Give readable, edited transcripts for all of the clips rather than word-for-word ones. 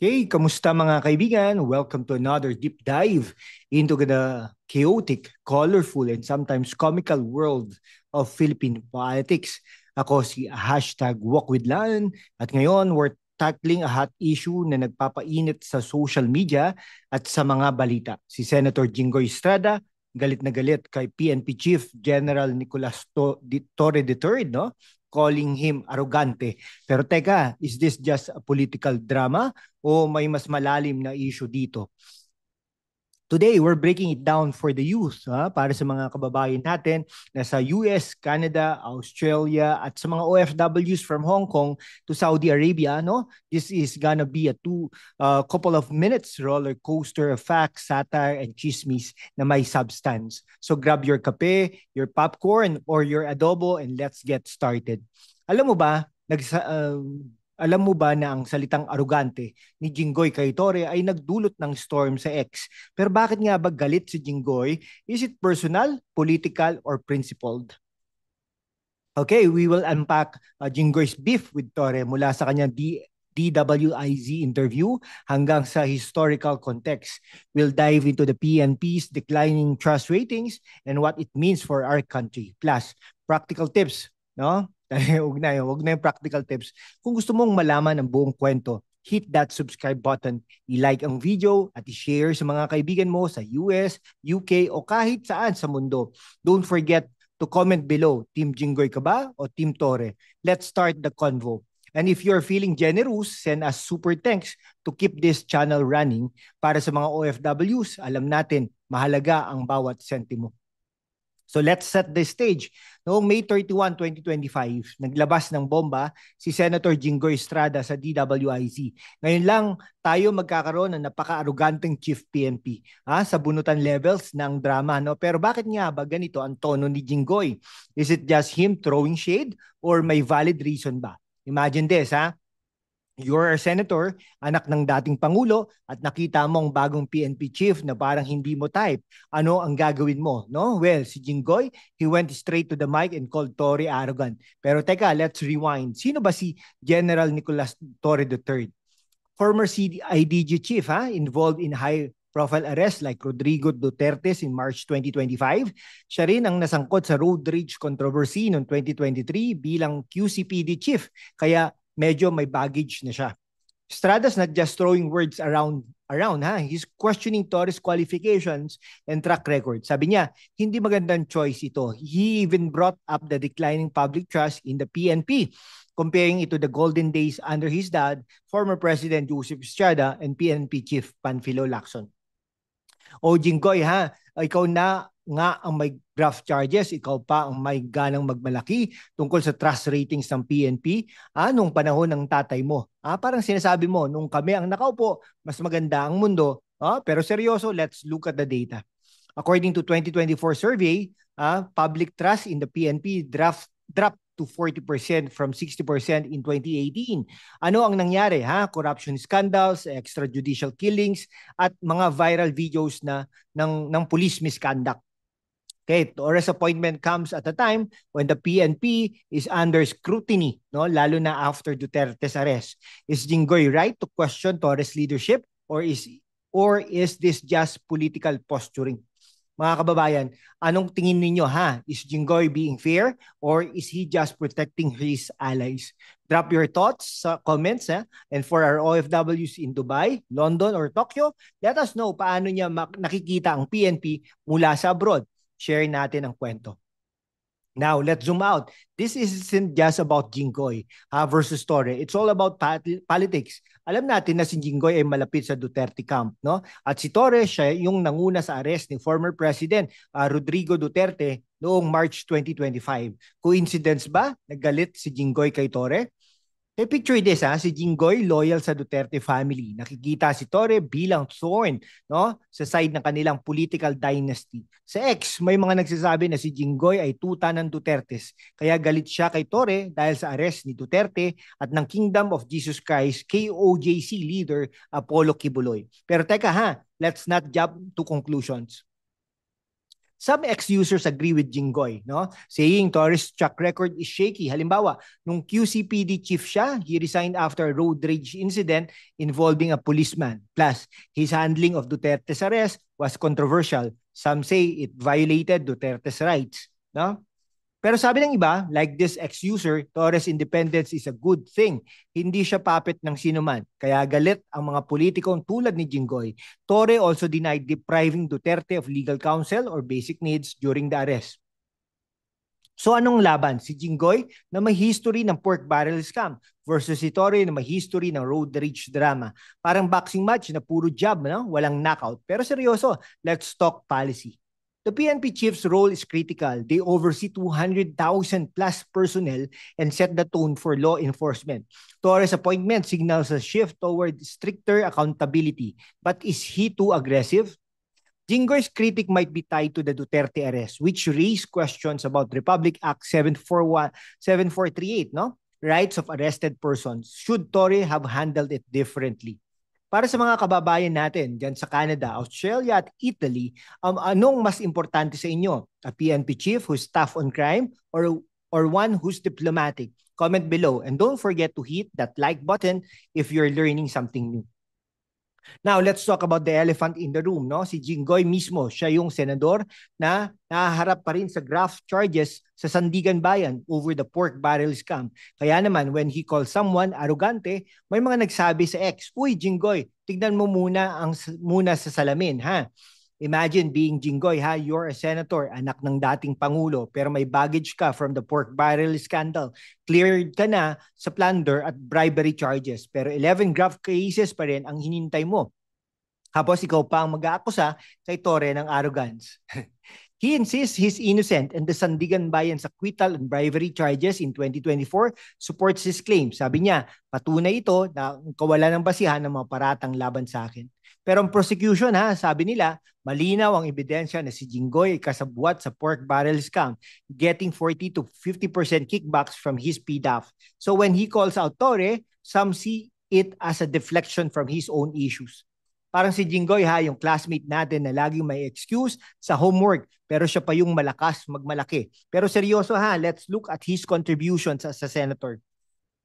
Okay, kamusta mga kaibigan? Welcome to another deep dive into the chaotic, colorful, and sometimes comical world of Philippine politics. Ako si #WalkWithLan at ngayon we're tackling a hot issue na nagpapainit sa social media at sa mga balita. Si Senator Jinggoy Estrada, galit na galit kay PNP Chief General Nicolas Torre III, no? Calling him arrogante. Pero teka, is this just a political drama o may mas malalim na issue dito? Today, we're breaking it down for the youth, para sa mga kababayan natin na sa US, Canada, Australia, at sa mga OFWs from Hong Kong to Saudi Arabia. No? This is gonna be a couple of minutes roller coaster of facts, satire, and chismis na may substance. So grab your kape, your popcorn, or your adobo and let's get started. Alam mo ba, alam mo ba na ang salitang arugante ni Jinggoy kay Torre ay nagdulot ng storm sa X? Pero bakit nga ba galit si Jinggoy? Is it personal, political, or principled? Okay, we will unpack Jinggoy's beef with Torre mula sa kanyang DWIZ interview hanggang sa historical context. We'll dive into the PNP's declining trust ratings and what it means for our country. Plus, practical tips, no? Huwag na yung practical tips. Kung gusto mong malaman ang buong kwento, hit that subscribe button, i-like ang video at i-share sa mga kaibigan mo sa US, UK o kahit saan sa mundo. Don't forget to comment below, Team Jinggoy ka ba o Team Torre? Let's start the convo. And if you're feeling generous, send us super thanks to keep this channel running. Para sa mga OFWs, alam natin, mahalaga ang bawat sentimo. So let's set the stage. Noong May 31, 2025, naglabas ng bomba si Senator Jinggoy Estrada sa DWIZ. Ngayon lang tayo magkakaroon ng napaka-aruganteng Chief PNP sa bunutan levels ng drama. No? Pero bakit nga ba ganito ang tono ni Jinggoy? Is it just him throwing shade or may valid reason ba? Imagine this, You're a senator, anak ng dating Pangulo, at nakita mo ang bagong PNP chief na parang hindi mo type. Ano ang gagawin mo? No? Well, si Jinggoy, he went straight to the mic and called Torre arrogant. Pero teka, let's rewind. Sino ba si General Nicolas Torre III? Former CIDG chief, involved in high-profile arrests like Rodrigo Duterte in March 2025. Siya rin ang nasangkot sa road rage controversy noong 2023 bilang QCPD chief. Kaya medyo may baggage na siya. Estrada's not just throwing words around. He's questioning Torres' qualifications and track record. Sabi niya, hindi magandang choice ito. He even brought up the declining public trust in the PNP, comparing it to the golden days under his dad, former President Joseph Estrada, and PNP Chief Panfilo Lacson. O Jinggoy, ikaw na nga ang may graft charges, ikaw pa ang may ganang magmalaki tungkol sa trust ratings ng PNP nung panahon ng tatay mo. Parang sinasabi mo, nung kami ang nakaupo, mas maganda ang mundo. Pero seryoso, let's look at the data. According to 2024 survey, public trust in the PNP dropped to 40% from 60% in 2018. Ano ang nangyari? Corruption scandals, extrajudicial killings, at mga viral videos ng police misconduct. Okay, Torres' appointment comes at a time when the PNP is under scrutiny, no? Lalo na after Duterte's arrest. Is Jinggoy right to question Torres' leadership or is this just political posturing? Mga kababayan, anong tingin ninyo Is Jinggoy being fair or is he just protecting his allies? Drop your thoughts sa comments and for our OFWs in Dubai, London or Tokyo, let us know paano niya nakikita ang PNP mula sa abroad. Share natin ang kwento. Now, let's zoom out. This isn't just about Jinggoy versus Torre. It's all about politics. Alam natin na si Jinggoy ay malapit sa Duterte camp, no? At si Torre, siya yung nanguna sa arrest ni former President Rodrigo Duterte noong March 2025. Coincidence ba? Nagalit si Jinggoy kay Torre? Picture this si Jinggoy loyal sa Duterte family. Nakikita si Torre bilang thorn, no, sa side ng kanilang political dynasty. Sa X, may mga nagsasabi na si Jinggoy ay tuta ng Dutertes. Kaya galit siya kay Torre dahil sa arrest ni Duterte at ng Kingdom of Jesus Christ KOJC leader Apollo Kibuloy. Pero teka let's not jump to conclusions. Some ex-users agree with Jinggoy, no? Saying Torres' track record is shaky. Halimbawa, nung QCPD chief siya, he resigned after a road rage incident involving a policeman. Plus, his handling of Duterte's arrest was controversial. Some say it violated Duterte's rights, no? Pero sabi ng iba, like this ex-user, Torres' independence is a good thing. Hindi siya puppet ng sinuman. Kaya galit ang mga politikong tulad ni Jinggoy. Torre also denied depriving Duterte of legal counsel or basic needs during the arrest. So anong laban? Si Jinggoy na may history ng pork barrel scam versus si Torre na may history ng road rage drama. Parang boxing match na puro jab, no? Walang knockout. Pero seryoso, let's talk policy. The PNP chief's role is critical. They oversee 200,000 plus personnel and set the tone for law enforcement. Torres' appointment signals a shift toward stricter accountability. But is he too aggressive? Jinggoy's critic might be tied to the Duterte arrest, which raised questions about Republic Act 7438, no? Rights of arrested persons. Should Torre have handled it differently? Para sa mga kababayan natin dyan sa Canada, Australia at Italy, anong mas importante sa inyo? A PNP chief who's tough on crime or one who's diplomatic? Comment below and don't forget to hit that like button if you're learning something new. Now, let's talk about the elephant in the room, no? Si Jinggoy mismo, siya yung senador na nahaharap pa rin sa graft charges sa Sandigan Bayan over the pork barrel scam. Kaya naman, when he calls someone arrogante, may mga nagsabi sa ex, "Uy, Jinggoy, tignan mo muna sa salamin, ha?" Imagine being Jinggoy, ha? You're a senator, anak ng dating Pangulo, pero may baggage ka from the pork barrel scandal. Cleared ka na sa plunder at bribery charges, pero 11 graft cases pa rin ang hinintay mo. Tapos ikaw pa ang mag-aakusa kay Torre ng arrogance. He insists he's innocent and the Sandigan Bayan's acquittal on bribery charges in 2024 supports his claim. Sabi niya, patunay ito na kawalan ng basihan ng mga paratang laban sa akin. Pero ang prosecution, ha, sabi nila, malinaw ang ebidensya na si Jinggoy ay kasabwat sa pork barrel scam, getting 40 to 50% kickbacks from his PDAF. So when he calls out Torre, some see it as a deflection from his own issues. Parang si Jinggoy, ha, yung classmate natin na laging may excuse sa homework, pero siya pa yung malakas magmalaki. Pero seryoso, ha, let's look at his contributions as a senator.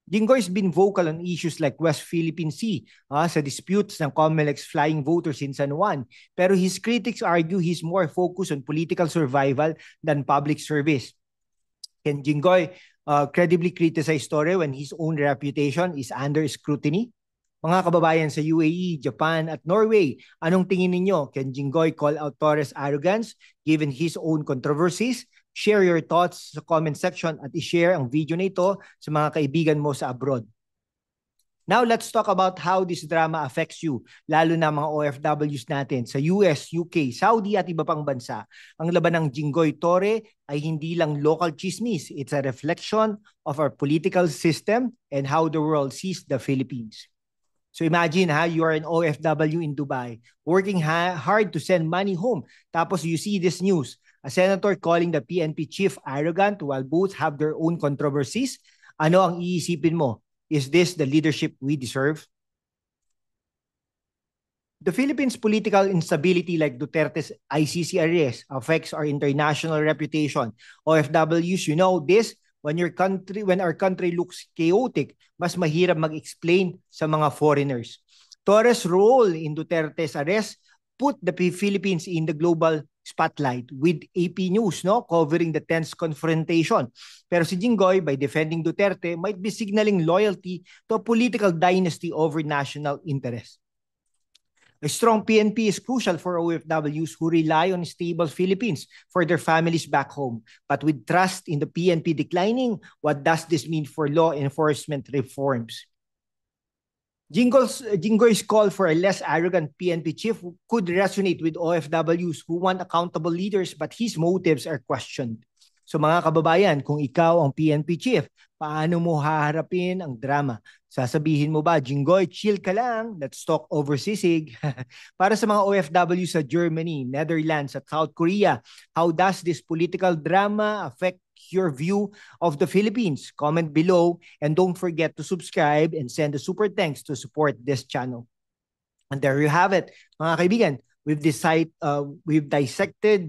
Jinggoy's been vocal on issues like West Philippine Sea, sa disputes ng COMELEC's flying voters in San Juan. Pero his critics argue he's more focused on political survival than public service. Can Jinggoy credibly criticize Torre when his own reputation is under scrutiny? Mga kababayan sa UAE, Japan at Norway, anong tingin ninyo? Can Jinggoy call out Torres' arrogance given his own controversies? Share your thoughts sa comment section at i-share ang video na ito sa mga kaibigan mo sa abroad. Now, let's talk about how this drama affects you, lalo na mga OFWs natin sa US, UK, Saudi at iba pang bansa. Ang laban ng Jinggoy Torre ay hindi lang local chismis. It's a reflection of our political system and how the world sees the Philippines. So imagine, ha, you are an OFW in Dubai, working hard to send money home. Tapos you see this news, a senator calling the PNP chief arrogant while both have their own controversies. Ano ang iisipin mo? Is this the leadership we deserve? The Philippines' political instability like Duterte's ICC arrest affects our international reputation. OFWs, you know this, when our country looks chaotic, mas mahirap mag-explain sa mga foreigners. Torres' role in Duterte's arrest put the Philippines in the global spotlight with AP News, no, covering the tense confrontation. Pero si Jinggoy, by defending Duterte, might be signaling loyalty to a political dynasty over national interest. A strong PNP is crucial for OFWs who rely on stable Philippines for their families back home. But with trust in the PNP declining, what does this mean for law enforcement reforms? Jinggoy's call for a less arrogant PNP chief could resonate with OFWs who want accountable leaders, but his motives are questioned. So mga kababayan, kung ikaw ang PNP chief, paano mo haharapin ang drama? Sasabihin mo ba, Jinggoy, chill ka lang, let's talk over sisig. Para sa mga OFW sa Germany, Netherlands at South Korea, how does this political drama affect your view of the Philippines? Comment below and don't forget to subscribe and send a super thanks to support this channel. And there you have it, mga kaibigan. We've dissected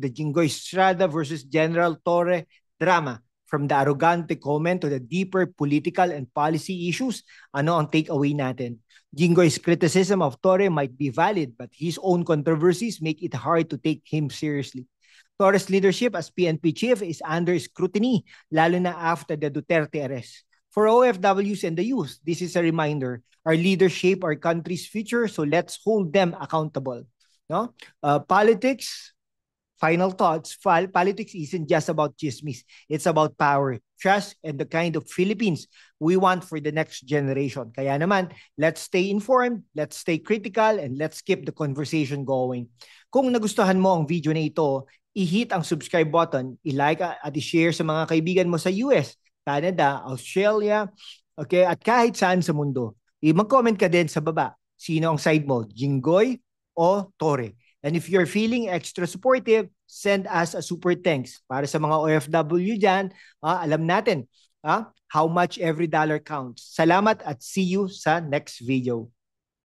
the Jinggoy Estrada versus General Torre drama, from the arrogante comment to the deeper political and policy issues. Ano ang takeaway natin? Jinggoy's criticism of Torre might be valid, but his own controversies make it hard to take him seriously. Torres' leadership as PNP chief is under scrutiny, lalo na after the Duterte arrest. For OFWs and the youth, this is a reminder. Our leaders shape our country's future, so let's hold them accountable. No? Politics, final thoughts. Politics isn't just about chismis. It's about power, trust, and the kind of Philippines we want for the next generation. Kaya naman, let's stay informed, let's stay critical, and let's keep the conversation going. Kung nagustuhan mo ang video na ito, i-hit ang subscribe button, i-like at i-share sa mga kaibigan mo sa US, Canada, Australia, okay, at kahit saan sa mundo. Mag-comment ka din sa baba. Sino ang side mo, Jinggoy o Torre? And if you're feeling extra supportive, send us a super thanks. Para sa mga OFW dyan, alam natin how much every dollar counts. Salamat at see you sa next video.